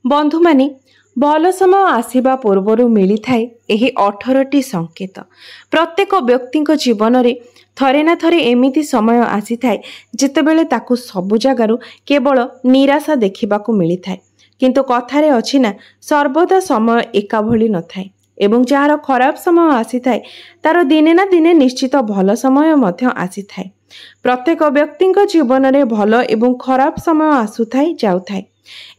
बंधु माने भल समय आसवा पूर्वर मिली थाए यही 18टी संकेत। प्रत्येक व्यक्ति जीवन में थरे ना थरे एमिति समय आसी थाए जितेबेले ताकू सबु जगार केवल निराशा देखा मिली थाए। किंतु कथारे अछि ना सर्वदा समय एका भली न थाए एवं जार खराब समय आसी थाए तार दिने ना दिने निश्चित भल समय मध्य आसी थाए। प्रत्येक व्यक्ति जीवन में भल एवं खराब समय आसु थाए जाउ थाए।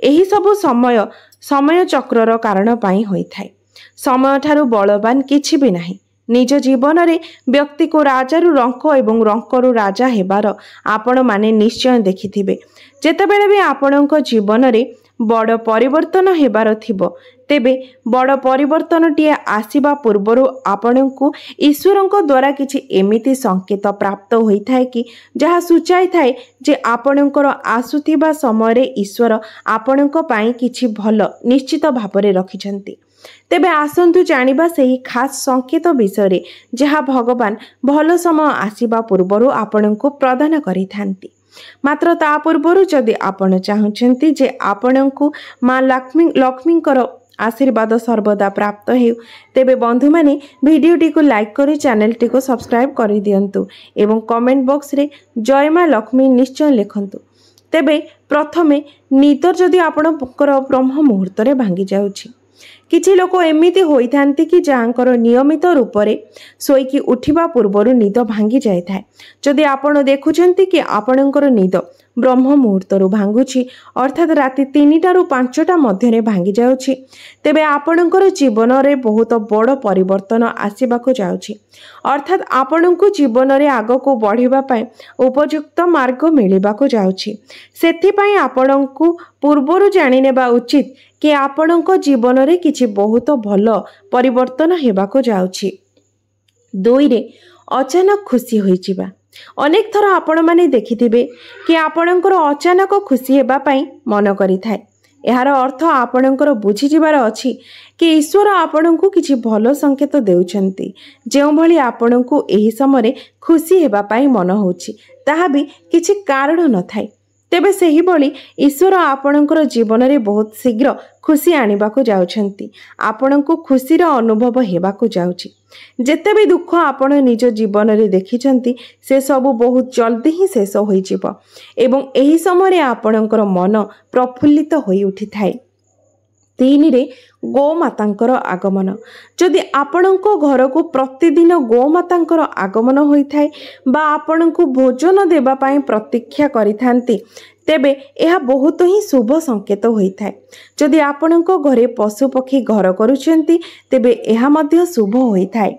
एही सबु समय समय चक्रर कारण पाई होई थाए। समय ठारू बलवान किछि भी नाही। निज जीवन में व्यक्ति को राजारू रंक एवं रंकरू राजा हेबार आपण माने निश्चय देखिथिबे। जेतेबेले भी आपणक जीवन में बड़ परिवर्तन हेबार थिबो तेबे बड़ परिवर्तनटीए आसीबा पूर्वरु आपणकु ईश्वरंक द्वारा किछि एमिति संकेत प्राप्त होई थाए कि जहा सूचाई थाए जे आपणकर आसुथिबा समय रे ईश्वर आपणक पाई किछि भल निश्चित भाବରେ रखिछन्ति। तेबे आसंतु जानिबा सेही खास संकेत विषय जहा भगवान भल समय आसीबा पूर्वरु आपणकु प्रदान करिथान्ति। मात्र ता पूर्वरु जदि आपण चाहुछन्ति जे आपणकु मां लक्ष्मींकर आशीर्वाद सर्वदा प्राप्त हेउ तेबे बंधु माने भिडियोटी को लाइक करी चैनल टी को सब्सक्राइब करि दियंतु एवं कमेंट बॉक्स रे जय मां लक्ष्मी निश्चय लिखंतु। तेबे प्रथमे निदर जदि आपणकर ब्रह्म मुहूर्त रे भांगी जाउछि। किछि लोक एमिति होई थांती कि जांकर नियमित रूप रे सोईकी उठिबा पूर्वरु निद भांगी जाय थाए। जदि आपण देखुछन्ति कि आपणकर निद ब्रह्म मुहूर्तरु भांगुछि अर्थात राति 3टा रु 5टा मध्यरे भांगी जाउछि तेबे आपणकर जीवन रे बहुत बड़ परिवर्तन आसीबाको जाउछि। अर्थात आपणको जीवन रे आगको बढ़िबा पय उपयुक्त मार्ग मिलिबाको जाउछि। सेथि पय आपणको पूर्वरु जानि नेबा उचित कि आपणको जीवन रे किछि बहुत भल परिवर्तन हेबाको जाउछि। 2 रे अचानक खुशी होई जिबा। अनेक थर आपण माने देखिथिबे कि आपणकर अचानक खुशी हेबा पई मन करि थाए। एहार अर्थ आपणकर बुझी जिबार अछि कि ईश्वर आपणको किछि भल संकेत देउछन्ति जेउ भली आपणको एही समय खुशी हेबा पई मन होछि ताहा भी किछि कारण न थाए। तेबे सही भली ईश्वर आपणकर जीवन में बहुत शीघ्र खुशी आनिबाको जाउछन्ति। आपणको खुशीर अनुभव हेबाको जाउछि। जेते भी दुख आपण निज जीवन में देखिछन्ति से सब बहुत जल्दी ही शेष होई जिवो एवं एही समय आपणकर मन प्रफुल्लित होई उठी थाए। 3 रे गोमातांकर आगमन। जदि आपणको घर को प्रतिदिन गोमातांकर आगमन होई थाए बा आपणको भोजन देबा पई प्रतीक्षा करिथांती तेबे यह बहुत ही शुभ संकेत होई थाए। जदि आपणको घरे पशु पक्षी घर करूछन्ती तेबे यह मध्य शुभ होई थाए।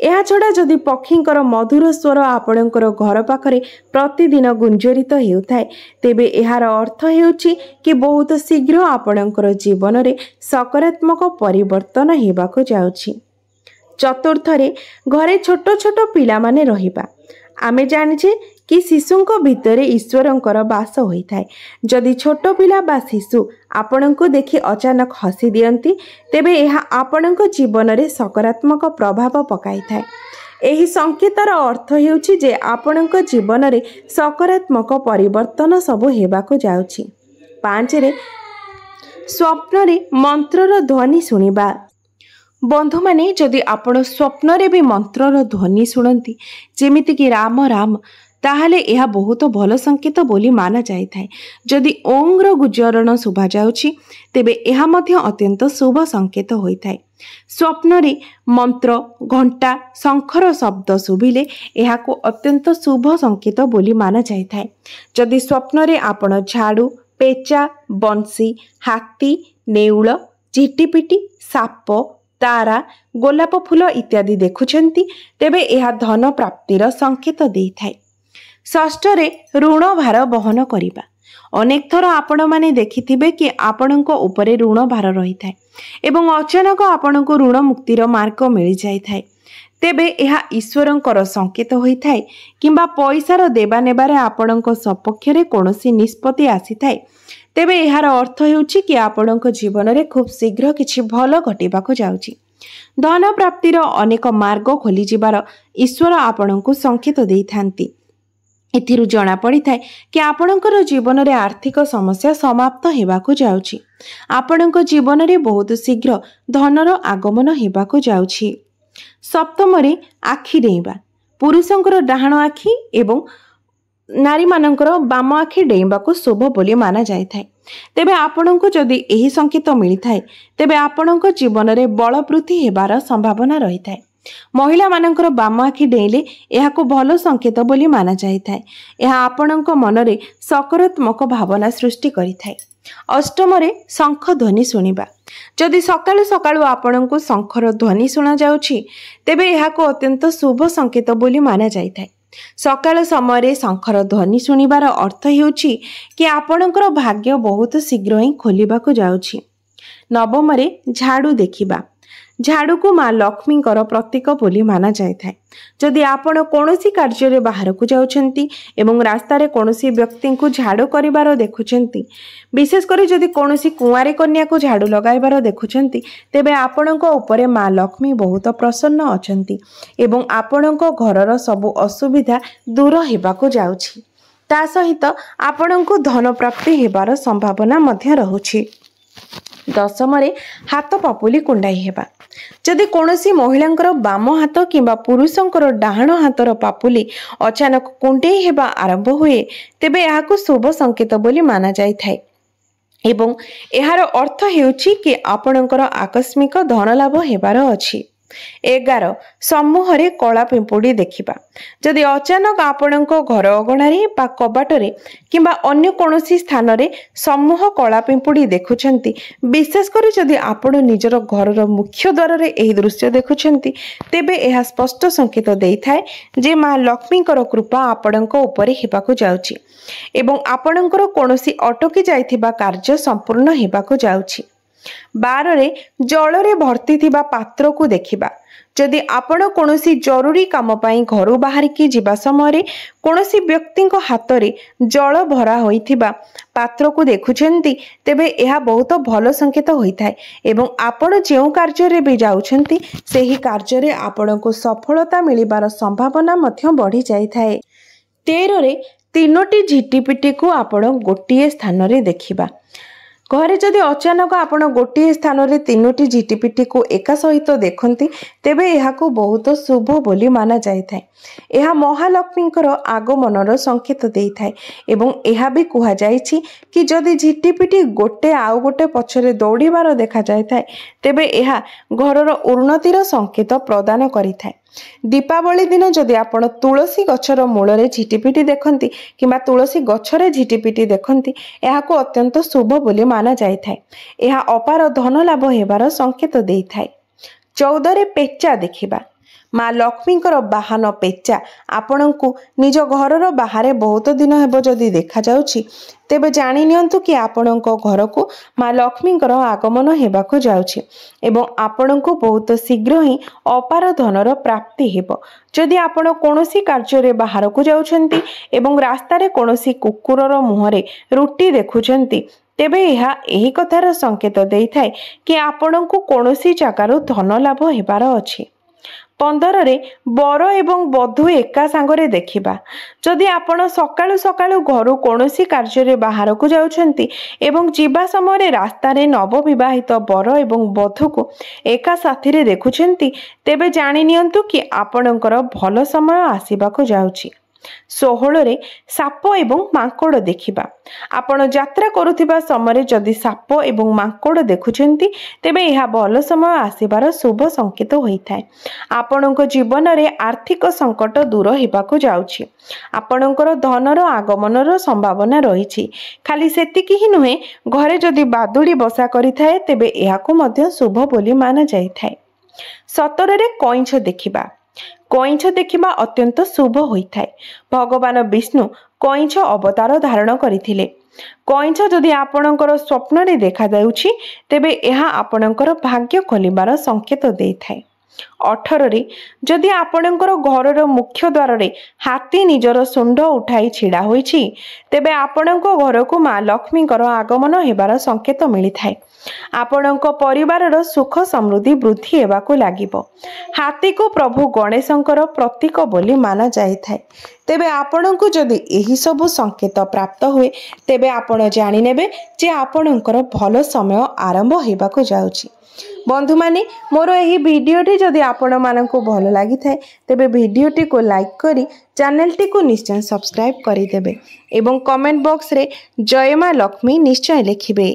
एहा छड़ा जदि पक्षींकर मधुर स्वर आपणकर घर पाखरे प्रतिदिन गुंजरित हेउथाए तेबे एहार अर्थ हेउछि कि बहुत शीघ्र आपणकर जीवन रे सकारात्मक परिवर्तन हेबाको जाउछि। 4 रे घरे छोट छोट पिला माने रहिबा। आमे जानिछे कि शिशुंक भितरे ईश्वरंकर वास होई थाए। जदि छोट पिला बा शिशु आपणको देखि अचानक हसी दियंती तेबे एहा आपणको जीवन रे सकारात्मक प्रभाव पकाई थाए। एही संकेतर अर्थ हेउछि जे आपणको जीवन रे सकारात्मक परिवर्तन सब हेबाको जाउछि। 5 रे स्वप्न रे मंत्रर ध्वनि सुनिबा। बंधु माने जदि आपण स्वप्न रे भी मंत्रर ध्वनि सुनंती जेमिति कि राम राम ताहले यह बहुत भल संकेत बोली माना जाय थाए। जदि ओं र गुजरण शुभा जाउछि तेबे यह मध्य अत्यंत शुभ संकेत होई थाए। स्वप्न रे मंत्र घंटा शंखर शब्द शुभिले यहाको अत्यंत शुभ संकेत बोली माना जाय थाए। जदि स्वप्न रे आपण झाड़ू पेचा बंसी हाथी नेउल झिटिपिटी साप तारा गोलाप फूल इत्यादि देखुछन्ति तेबे यह धन प्राप्तिर संकेत देई थाए। 6 रे ऋण भार बहन करिबा। अनेक थर आपण माने देखिथिबे कि आपणको उपरे ऋण भार रही थाए एवं अचानक आपणको ऋण मुक्तिर मार्ग मिल जाय थाए तेबे यह ईश्वरंकर संकेत होई थाए किंबा पैसार देबा नेबारे आपणको सपक्ष रे कोनोसी निष्पत्ति आसी थाए तेबे एहार अर्थ हेउछि कि आपणको जीवन रे खूब शीघ्र किछि भल घटिबाको जाउछि। धन प्राप्तिर अनेक मार्ग खोली जिबार ईश्वर आपणको संकेत देई थांती। ଏଥିରୁ ଜଣାପଡ଼ିଥାଏ କି ଆପଣଙ୍କର ଜୀବନରେ ଆର୍ଥିକ ସମସ୍ୟା ସମାପ୍ତ ହେବାକୁ ଯାଉଛି। ଆପଣଙ୍କ ଜୀବନରେ ବହୁତ ଶୀଘ୍ର ଧନର ଆଗମନ ହେବାକୁ ଯାଉଛି। ସପ୍ତମରେ ଆଖି ଡେଇଁବା। ପୁରୁଷଙ୍କର ଡାହାଣ ଆଖି ଏବଂ ନାରୀମାନଙ୍କର ବାମ ଆଖି ଡେଇଁବାକୁ ଶୁଭ ବୋଲି ମାନାଯାଇଥାଏ। ତେବେ ଆପଣଙ୍କୁ ଯଦି ଏହି ସଂକେତ ମିଳିଥାଏ ତେବେ ଆପଣଙ୍କ ଜୀବନରେ ବଳ ବୃଦ୍ଧି ହେବାର ସମ୍ଭାବନା ରହିଥାଏ। ମହିଳାମାନଙ୍କର ବାମ ଆଖି ଡେଇଁଲେ ଏହାକୁ ଭଲ ସଂକେତ ବୋଲି ମାନାଯାଇଥାଏ। ଏହା ଆପଣଙ୍କ ମନରେ ସକାରାତ୍ମକ ଭାବନା ସୃଷ୍ଟି କରିଥାଏ। ଅଷ୍ଟମରେ ଶଙ୍ଖ ଧ୍ୱନି ଶୁଣିବା। ଯଦି ସକାଳୁ ସକାଳୁ ଆପଣଙ୍କୁ ଶଙ୍ଖର ଧ୍ୱନି ଶୁଣାଯାଉଛି ତେବେ ଏହାକୁ ଅତ୍ୟନ୍ତ ଶୁଭ ସଂକେତ ବୋଲି ମାନାଯାଇଥାଏ। ସକାଳ ସମୟରେ ଶଙ୍ଖର ଧ୍ୱନି ଶୁଣିବାର ଅର୍ଥ ହେଉଛି କି ଆପଣଙ୍କର ଭାଗ୍ୟ ବହୁତ ଶୀଘ୍ର ହିଁ ଖୋଲିବାକୁ ଯାଉଛି। ନବମରେ ଝାଡ଼ୁ ଦେଖିବା। ଝାଡ଼ୁକୁ ମା ଲକ୍ଷ୍ମୀଙ୍କର ପ୍ରତୀକ ବୋଲି ମାନାଯାଇଥାଏ। ଯଦି ଆପଣ କୌଣସି କାର୍ଯ୍ୟରେ ବାହାରକୁ ଯାଉଛନ୍ତି ଏବଂ ରାସ୍ତାରେ କୌଣସି ବ୍ୟକ୍ତିଙ୍କୁ ଝାଡ଼ୁ କରିବାର ଦେଖୁଛନ୍ତି, ବିଶେଷ କରି ଯଦି କୌଣସି କୁଆଁରୀ କନ୍ୟାକୁ ଝାଡ଼ୁ ଲଗାଇବାର ଦେଖୁଛନ୍ତି, ତେବେ ଆପଣଙ୍କ ଉପରେ ମା ଲକ୍ଷ୍ମୀ ବହୁତ ପ୍ରସନ୍ନ ଅଛନ୍ତି ଏବଂ ଆପଣଙ୍କ ଘରର ସବୁ ଅସୁବିଧା ଦୂର ହେବାକୁ ଯାଉଛି। ତା ସହିତ ଆପଣଙ୍କୁ ଧନ ପ୍ରାପ୍ତି ହେବାର ସମ୍ଭାବନା ମଧ୍ୟ ରହୁଛି। ଦଶମରେ ହାତ ପାପୁଲି କୁଣ୍ଡାଇ ହେବା। ଯଦି କୌଣସି ମହିଳାଙ୍କର ବାମ ହାତ କିମ୍ବା ପୁରୁଷଙ୍କର ଡାହାଣ ହାତର ପାପୁଲି ଅଚାନକ କୁଣ୍ଡେଇ ହେବା ଆରମ୍ଭ ହୁଏ ତେବେ ଏହାକୁ ଶୁଭ ସଂକେତ ବୋଲି ମାନାଯାଇଥାଏ ଏବଂ ଏହାର ଅର୍ଥ ହେଉଛି କି ଆପଣଙ୍କର ଆକସ୍ମିକ ଧନ ଲାଭ ହେବାର ଅଛି। 11 ସମ୍ମୁଖରେ କଳା ପିମ୍ପୁଡ଼ି ଦେଖିବା। ଯଦି ଅଚାନକ ଆପଣଙ୍କ ଘର ଅଗଣାରେ ବା କବାଟରେ କିମ୍ବା ଅନ୍ୟ କୌଣସି ସ୍ଥାନରେ ସମ୍ମୁଖ କଳା ପିମ୍ପୁଡ଼ି ଦେଖୁଛନ୍ତି, ବିଶେଷ କରି ଯଦି ଆପଣ ନିଜର ଘରର ମୁଖ୍ୟ ଦ୍ୱାରରେ ଏହି ଦୃଶ୍ୟ ଦେଖୁଛନ୍ତି, ତେବେ ଏହା ସ୍ପଷ୍ଟ ସଂକେତ ଦେଇଥାଏ ଯେ ମା ଲକ୍ଷ୍ମୀଙ୍କର କୃପା ଆପଣଙ୍କ ଉପରେ ହେବାକୁ ଯାଉଛି ଏବଂ ଆପଣଙ୍କର କୌଣସି ଅଟକି ଯାଇଥିବା କାର୍ଯ୍ୟ ସମ୍ପୂର୍ଣ୍ଣ ହେବାକୁ ଯାଉଛି। 12ରେ ଜଳରେ ଭର୍ତ୍ତି ଥିବା ପାତ୍ରକୁ ଦେଖିବା। ଯଦି ଆପଣ କୌଣସି ଜରୁରୀ କାମ ପାଇଁ ଘରୁ ବାହାରିକି ଯିବା ସମୟରେ କୌଣସି ବ୍ୟକ୍ତିଙ୍କ ହାତରେ ଜଳ ଭରା ହୋଇଥିବା ପାତ୍ରକୁ ଦେଖୁଛନ୍ତି, ତେବେ ଏହା ବହୁତ ଭଲ ସଂକେତ ହୋଇଥାଏ ଏବଂ ଆପଣ ଯେଉଁ କାର୍ଯ୍ୟରେ ବି ଯାଉଛନ୍ତି ସେହି କାର୍ଯ୍ୟରେ ଆପଣଙ୍କୁ ସଫଳତା ମିଳିବାର ସମ୍ଭାବନା ମଧ୍ୟ ବଢ଼ିଯାଇଥାଏ। 13ରେ 3ଟି ଝିଟିପିଟିକୁ ଆପଣ ଗୋଟିଏ ସ୍ଥାନରେ ଦେଖିବା। ଘରେ ଯଦି ଅଚାନକ ଆପଣ ଗୋଟିଏ ସ୍ଥାନରେ 3ଟି ଝିଟିପିଟିକୁ ଏକା ସହିତ ଦେଖନ୍ତି ତେବେ ଏହାକୁ ବହୁତ ଶୁଭ ବୋଲି ମାନାଯାଇଥାଏ। ଏହା ମହାଲକ୍ଷ୍ମୀଙ୍କର ଆଗମନର ସଂକେତ ଦେଇଥାଏ ଏବଂ ଏହା ବି କୁହାଯାଇଛି କି ଯଦି ଝିଟିପିଟି ଗୋଟେ ଆଉ ଗୋଟେ ପଛରେ ଦୌଡ଼ିବାର ଦେଖାଯାଇଥାଏ ତେବେ ଏହା ଘରର ଉନ୍ନତିର ସଂକେତ ପ୍ରଦାନ କରିଥାଏ। ଦୀପାବଳି ଦିନ ଯଦି ଆପଣ ତୁଳସୀ ଗଛର ମୂଳରେ ଝିଟିପିଟି ଦେଖନ୍ତି କିମ୍ବା ତୁଳସୀ ଗଛରେ ଝିଟିପିଟି ଦେଖନ୍ତି, ଏହାକୁ ଅତ୍ୟନ୍ତ ଶୁଭ ବୋଲି ମାନାଯାଇଥାଏ। ଏହା ଅପାର ଧନ ଲାଭ ହେବାର ସଂକେତ ଦେଇଥାଏ। 14ରେ ପେଚା ଦେଖିବା। ମା ଲକ୍ଷ୍ମୀଙ୍କର ବାହନ ପେଚା ଆପଣଙ୍କୁ ନିଜ ଘରର ବାହାରେ ବହୁତ ଦିନ ହେବ ଯଦି ଦେଖାଯାଉଛି ତେବେ ଜାଣି ନିଅନ୍ତୁ କି ଆପଣଙ୍କ ଘରକୁ ମା ଲକ୍ଷ୍ମୀଙ୍କର ଆଗମନ ହେବାକୁ ଯାଉଛି ଏବଂ ଆପଣଙ୍କୁ ବହୁତ ଶୀଘ୍ର ହିଁ ଅପାର ଧନର ପ୍ରାପ୍ତି ହେବ। ଯଦି ଆପଣ କୌଣସି କାର୍ଯ୍ୟରେ ବାହାରକୁ ଯାଉଛନ୍ତି ଏବଂ ରାସ୍ତାରେ କୌଣସି କୁକୁରର ମୁହଁରେ ରୁଟି ଦେଖୁଛନ୍ତି, ତେବେ ଏହା ଏହି କଥାର ସଂକେତ ଦେଇଥାଏ କି ଆପଣଙ୍କୁ କୌଣସି ଜାଗାରୁ ଧନ ଲାଭ ହେବାର ଅଛି। 15ରେ ବର ଏବଂ ବଧୂ ଏକା ସାଙ୍ଗରେ ଦେଖିବା। ଯଦି ଆପଣ ସକାଳୁ ସକାଳୁ ଘରୁ କୌଣସି କାର୍ଯ୍ୟରେ ବାହାରକୁ ଯାଉଛନ୍ତି ଏବଂ ଯିବା ସମୟରେ ରାସ୍ତାରେ ନବବିବାହିତ ବର ଏବଂ ବଧୂକୁ ଏକା ସାଥିରେ ଦେଖୁଛନ୍ତି, ତେବେ ଜାଣି ନିଅନ୍ତୁ କି ଆପଣଙ୍କର ଭଲ ସମୟ ଆସିବାକୁ ଯାଉଛି। 16ରେ ସାପ ଏବଂ ମାଙ୍କଡ଼ ଦେଖିବା। ଆପଣ ଯାତ୍ରା କରୁଥିବା ସମୟରେ ଯଦି ସାପ ଏବଂ ମାଙ୍କଡ଼ ଦେଖୁଛନ୍ତି ତେବେ ଏହା ଭଲ ସମୟ ଆସିବାର ଶୁଭ ସଂକେତ ହୋଇଥାଏ। ଆପଣଙ୍କ ଜୀବନରେ ଆର୍ଥିକ ସଙ୍କଟ ଦୂର ହେବାକୁ ଯାଉଛି। ଆପଣଙ୍କର ଧନର ଆଗମନର ସମ୍ଭାବନା ରହିଛି। ଖାଲି ସେତିକି ହିଁ ନୁହେଁ, ଘରେ ଯଦି ବାଦୁଡ଼ି ବସା କରିଥାଏ ତେବେ ଏହାକୁ ମଧ୍ୟ ଶୁଭ ବୋଲି ମାନାଯାଇଥାଏ। 17ରେ କଇଁଛ ଦେଖିବା। କଇଁଛ ଦେଖିବା ଅତ୍ୟନ୍ତ ଶୁଭ ହୋଇଥାଏ। ଭଗବାନ ବିଷ୍ଣୁ କଇଁଛ ଅବତାର ଧାରଣ କରିଥିଲେ। କଇଁଛ ଯଦି ଆପଣଙ୍କର ସ୍ୱପ୍ନରେ ଦେଖାଯାଉଛି ତେବେ ଏହା ଆପଣଙ୍କର ଭାଗ୍ୟ ଖୋଲିବାର ସଂକେତ ଦେଇଥାଏ। 18 जदि आपणकर घरर मुख्य द्वार हाथी निजर सुंड उठाई छिड़ा होइछि तेबे आपणको घर को माँ लक्ष्मी आगमन हेबार संकेत मिलिथाए। आपणको परिवारर सुख समृद्धि वृद्धि हेबाकु लागिबो। हाथी को प्रभु गणेशंकर प्रतीक बोली माना जाइथाए। तेबे आपणको जदि एही सबु संकेत प्राप्त हुए तेबे आपण जानि नेबे जे आपणकर भल समय आरंभ हेबाकु जाउछि। बंधु माने मोर एही वीडियोटी जदि आपण मानकु भल लागि थाए तेबे वीडियोटी को लाइक करी चैनलटी को निश्चय सब्सक्राइब करि देबे एवं कमेंट बॉक्स रे जय मां लक्ष्मी निश्चय लिखिबे।